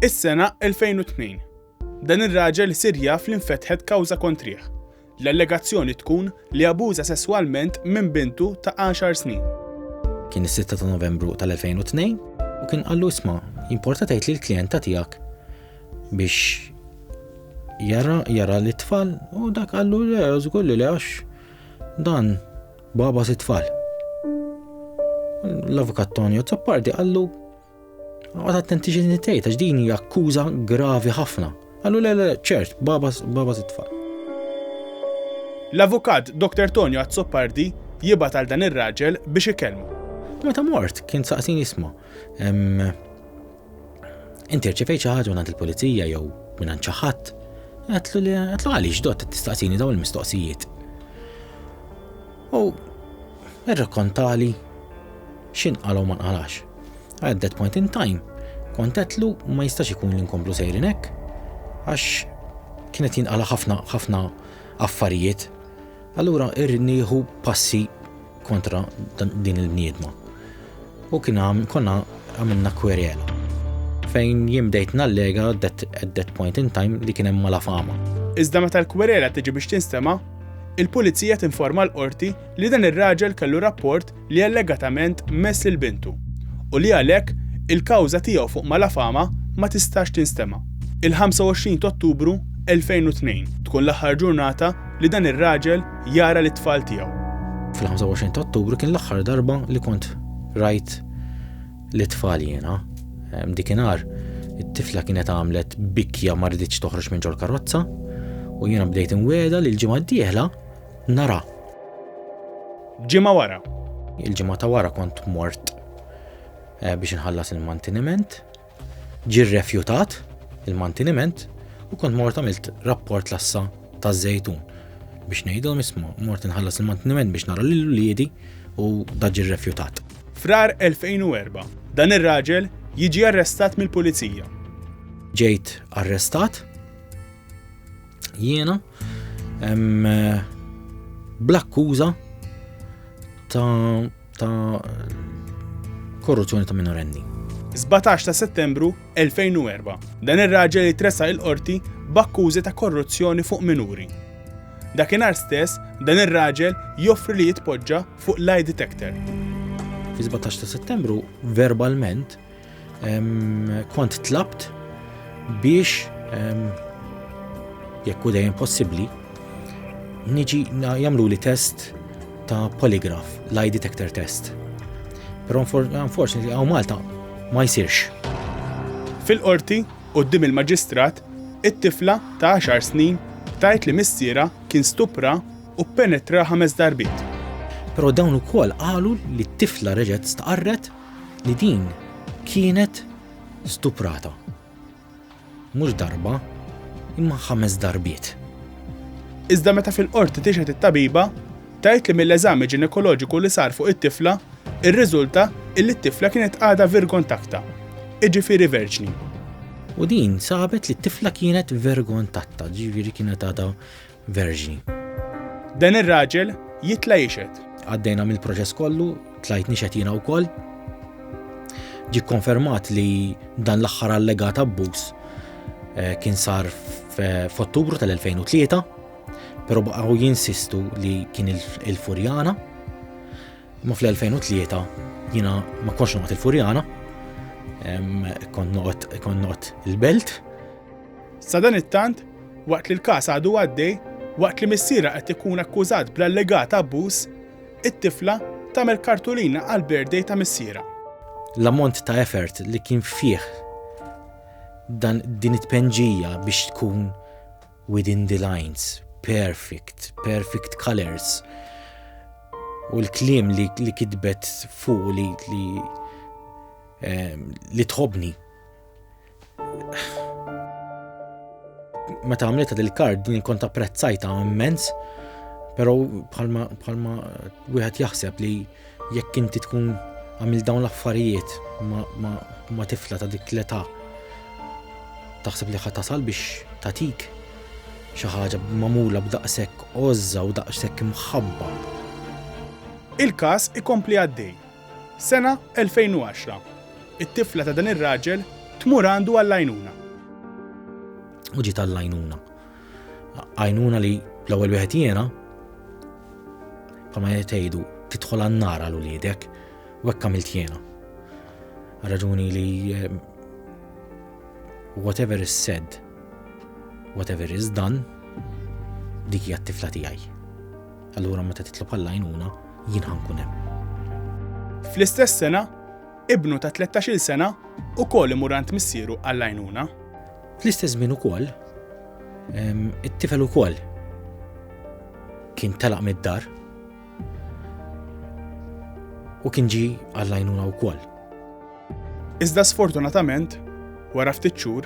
Is-sena 2002. Dan ir-raġel isir jaf li nfetħet kawża kontrih. L-allegazzjoni tkun li abuża sesswalment minn bintu ta' 10 snin. Kien is-6 ta' Novembru tal-2002 u kien qallu isma' importa tgħid li l-klijenta tiegħek biex jara l-tfal u dak qallu le żgur li għax dan baba it-tfal. L-avukat Tonio Zappardi qallu għad attenti x'inhi tgħid għax din hija akkuża gravi ħafna. Qallu le ċert baba it-tfal. L-avukat Dr. Tonio Zappardi jibgħat għal dan ir-raġel biex ikellmu. Meta mort kien saqsin jisma' inti rċevejt xi ħaġa minn il-pulizija jew minn xi ħadd. Għatlu għaliex dot tistaqsini dawn il-mistoqsijiet. U irrakkontali x'inqalgħu ma nqalax. At that point in time kont qedlu ma jistax ikun li nkomplu sejrin hekk għax kienet jinqala ħafna affarijiet. Allura irnieħu passi kontra din il-bniedma. U konna għamilna kwerjela fejn jimdejt nallega at that point in time li kien hemm malafama. Iżda meta l-kwerjela tiġi biex tinstema', il-pulizija tinforma l-qorti li dan ir-raġel kellu rapport li allegatament mess lil bintu u li għalhekk il-kawża tiegħu fuq malafama ma tistax tinstema'. Il-25 Ottubru 2002 tkun l-aħħar ġurnata li dan ir-raġel jara l-tfal tiegħu. Fil-25 Ottubru kien l-aħħar darba li kont rajt l-tfal jiena. Dikinhar it-tifla kienet għamlet bikkja ma rriditx toħroġ minn ġol karozza u jiena bdejt inwiegħda li l-ġimgħa d-dieħla nara. Ġimgħa wara. Il-ġimgħa ta' wara kont mort biex inħallas il-manteniment, ġie rrefjutat il-manteniment u kont mort għamilt rapport lassa taż-żejtun biex ngħidhom isma' mort inħallas il-manteniment biex nara lil-uliedi u da ġie rrefjutat. Frar 2004 dan ir-raġel jiġi arrestat mill-pulizija. Ġejt arrestat jiena bl-akkuża ta' korruzzjoni ta' minorenni. 17 ta' Settembru 2004 dan ir-raġel jitressa il-qorti b'akkużi ta' korruzzjoni fuq minuri. Dakinhar stess dan ir-raġel joffri li jitpoġġa fuq lie detector. Fi 17 ta' Settembru verbalment kont tlabt biex jekk dejjem possibbli niġi jagħmlu li test ta' polygraph, lie detector test. Però unfortunately hawn Malta ma jsirx. Fil-qorti quddiem il-maġistrat it-tifla ta' 10 snin tajt li missiera kien stupra u penetra 5 darbiet. Però dawn ukoll qalu li t-tifla reġgħet staqarret li din kienet stuprata. Mhux darba, imma 5 darbiet. Iżda meta fil-qorti tixħet it-tabiba, tajt li mill-eżami ġinekoloġiku li sar fuq it-tifla, irriżulta illi t-tifla kienet għadha virgon takta, jiġifieri verġni. U din sabet li t-tifla kienet vergon tatta, ġifieri kienet għadha verġni. Dan ir-raġel jitla' jixed. Għaddejna mill-proċess kollu, tlajt nixed jiena wkoll. Ġi konfermat li dan l-aħħar allegat abbuż kien sar f'Ottubru tal-2003, però baqgħu jinsistu li kien il-Furjana. Ma fl-2003 jiena ma kontx noqgħod il-Furjana, kont noqgħod il-Belt. Sa dan it-tant, waqt li l-każ għadu għaddej, waqt li missiera qed ikun akkużat bl-allegat abbuż, it-tifla tagħmel kartulina għall-birthday ta' missiera. L-ammont ta' effort li kien fih din it-penġija biex tkun within the lines, perfect colors. U l-kliem li kitbet fuq li tħobni. Meta għamlita dil-kard din kont apprezzajta immens, però bħalma wieħed jaħseb li jekk inti tkun għamil dawn l-affarijiet ma tifla ta' dik l-età taħseb li ħadd tasal biex tatik xi ħaġa magħmula b'daqshekk għożża u daqshekk imħabba. Il-każ ikompli għaddej. Sena 2010. It-tifla ta' dan ir-raġel tmur għandu għall-għajnuna. U ġiet għall-għajnuna. Għajnuna li l-ewwel wieħed jiena bħalma jgħidu tidħol għan-nar għal uliedek u hekk għamilt jiena. Raġuni li whatever is said, whatever is done, dik hija t-tifla tiegħi. Allura meta titlob għall-għajnuna jien ħankun hemm. Fl-istess sena, ibnu ta' 13-il sena ukoll imur għand missieru għall-għajnuna. Fl-istess żmien ukoll it-tifel ukoll kien telaq mid-dar u kien ġi għall-għajnuna wkoll. Iżda sfortunatament, wara ftit xhur,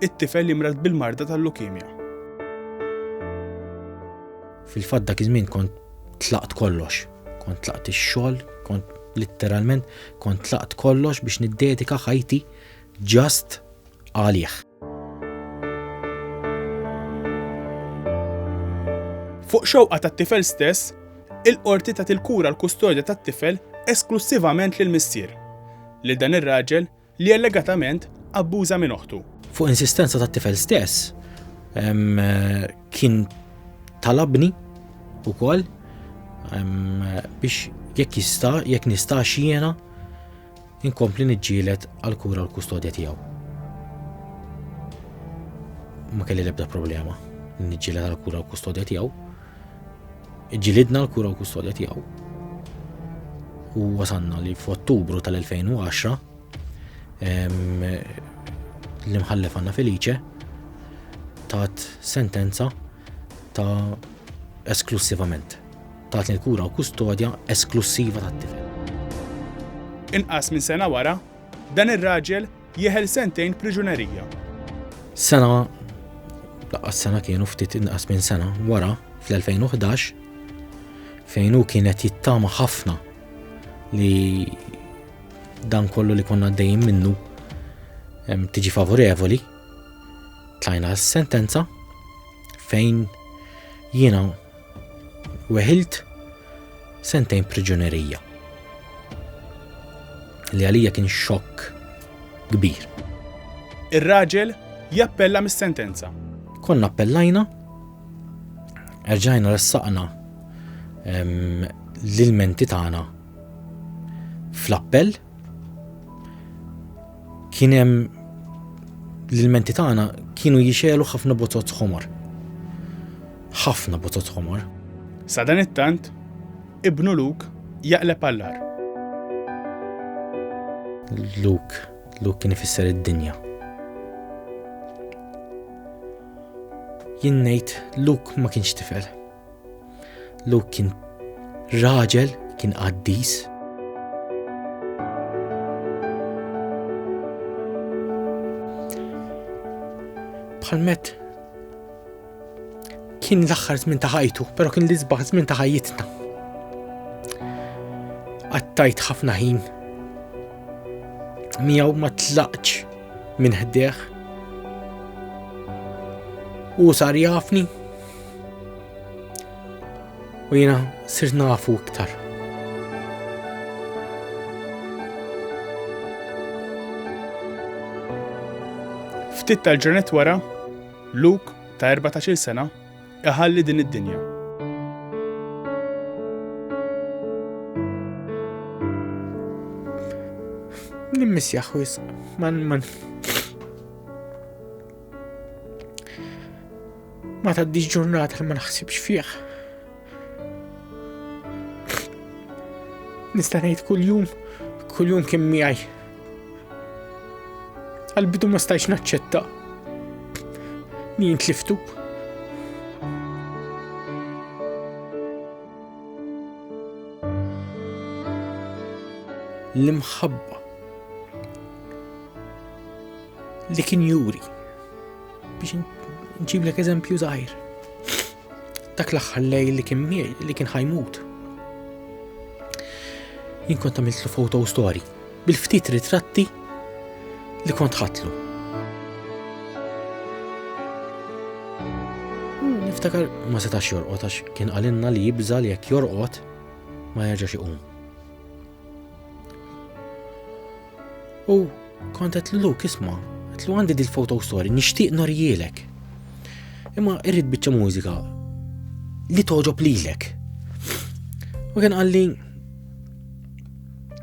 it-tifel jimred bil-marda tal-lukemja. Fil-fatt dak iż-żmien kont tlaqt kollox. Kont tlaqt ix-xogħol, kont litteralment kont tlaqt kollox biex niddedika ħajti ġast għalih. Fuq xewqa tat-tifel stess, il-qorti tat il-kura l-kustodja tat-tifel esklusivament lil missier li dan ir-raġel li allegatament abbuża minn oħtu. Fuq insistenza tat-tifel stess, kien talabni ukoll biex jekk nista' jiena inkompli niġġieled għall-kura l-kustodja tiegħu. Ma kelli l-ebda problema niġġieled għall-kura l-kustodja tiegħu. Ġilidna l-kura l-kustodja tiegħu. U wasanna li f'Ottubru tal-2010 l-imħallef Anna Felice tat sentenza ta' esklusivament. Tat l-kura u kustodja esklusiva tat-tifel. Inqas minn sena wara, dan ir-raġel jeħel sentejn priġunerija. Sena kienu ftit inqas minn sena wara fl-2011 fejn hu kienet jittama ħafna li dan kollu li konna dejjem minnu tiġi favorevoli. Tlajna s-sentenza fejn jiena weħilt sentejn priġunerija. Li għalija kien xokk kbir. Ir-raġel jappella mis-sentenza. Konna appellajna, erġajna ressaqna l-ilmenti tagħna fl-appell. Kien hemm l-ilmenti tagħna kienu jixelu ħafna bozzot ħomor. Ħafna bozzot ħomor. Sa dan it-tant, ibnu Luke jaqleb għall-ar. Luke kien ifisser id-dinja. Jien ngħid Luke ma kienx tifel. Luke kien raġel, kien qaddis. Bħalmet kien l-aħħar żmien ta' ħajtu, però kien l-isbaħ żmien ta' ħajjitna. Qattajt ħafna ħin miegħu ma tlaqx minn ħdejh. U sar jafni u jiena sirt nafu iktar. Ftit tal-ġranet wara, Luke ta' 14-il sena iħalli din id-dinja. Nimmissjaħu ma tgħaddix ġurnata li ma naħsibx fih. Nista' ngħid kull jum kien miegħi. Għall-bidu ma stajtx naċċetta li jintliftu. L-imħabba li kien juri biex nġiblek eżempju żgħir. Dak l-aħħar lejl li kien miegħi li kien ħajmut. Jien kont għamiltlu photo story bil-ftit ritratti li kont ħatlu. Niftakar ma setax jorqod għax kien qalinna li jibża li jekk jorqod ma jerġax iqum. U Kont qed Luke isma', qed għandi dil-photo story nixtieq norjielek. Imma irrid biċċa mużika li toġob lilek. U kien qalli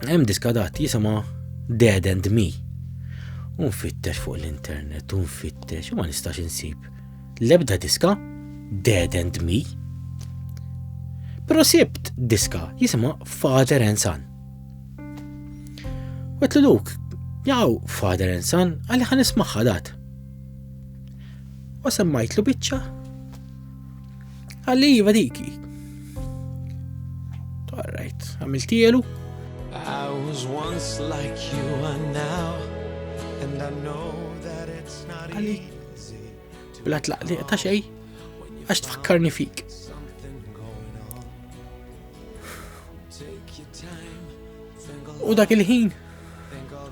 hemm diska dat jisimha Dead and Me. U nfittex fuq l-internet, u nfittex, u ma nistax insib l-ebda diska Dead and Me. Però sibt diska jisimha Father and Son. U qed Luke, jaw Father and Son, għalli ħan ismaħħa dat. U semmajtlu biċċa. Għalli jiva diki. Alright, għamiltielu. I was once like you are now, and I know that it's not Għalli, easy to bla tlaqli ta' xej, għax tfakkarni fik. something going on. Take your time, think all U dak il-ħin,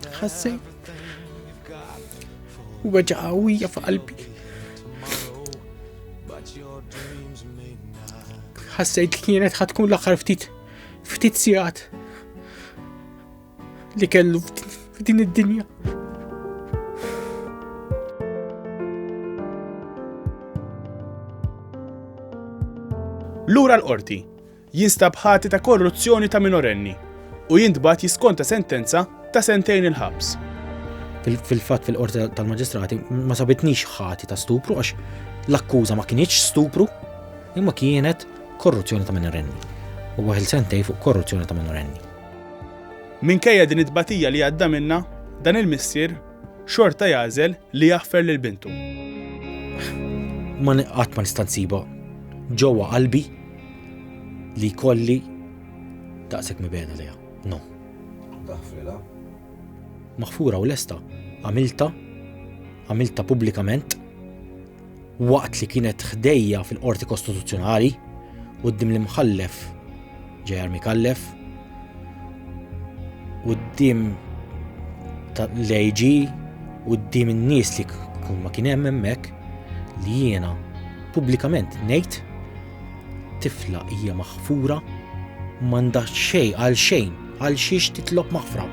that ħassej, you've got u bħġa għawija f'qalbi. tomorrow, but your dreams may not. Ħassejt li kienet ħatkun l-aħħar ftit sigħat li kellu f'din id-dinja. Lura l-qorti jinstab ħati ta' korruzzjoni ta' minorenni u jintbagħat jiskonta sentenza ta' 2 snin il-ħabs. Fil-fatt fil-qorti tal-maġistrati ma sabitnix ħati ta' stupru għax l-akkuża ma kienx stupru imma kienet korruzzjoni ta' minorenni. U waħil sentej fuq korruzzjoni ta' minorenni. Minkejja din it-tbatija li għadda minna, dan il-missier xorta jażel li jaħfer lil bintu. Qatt ma nista' nsiba ġewwa qalbi li kolli daqshekk mibeda liha. No. Taħfrila. Maħfura u lesta. Għamilta pubblikament waqt li kienet ħdejja fil-qorti kostituzzjonali quddiem l-imħallef Ġejar Mikallef quddiem l-AG quddiem in-nies li ma kien hemm hemmhekk li jiena pubblikament ngħid tifla hija maħfura m'għandha xejn għal xejn għal xiex titlob maħfra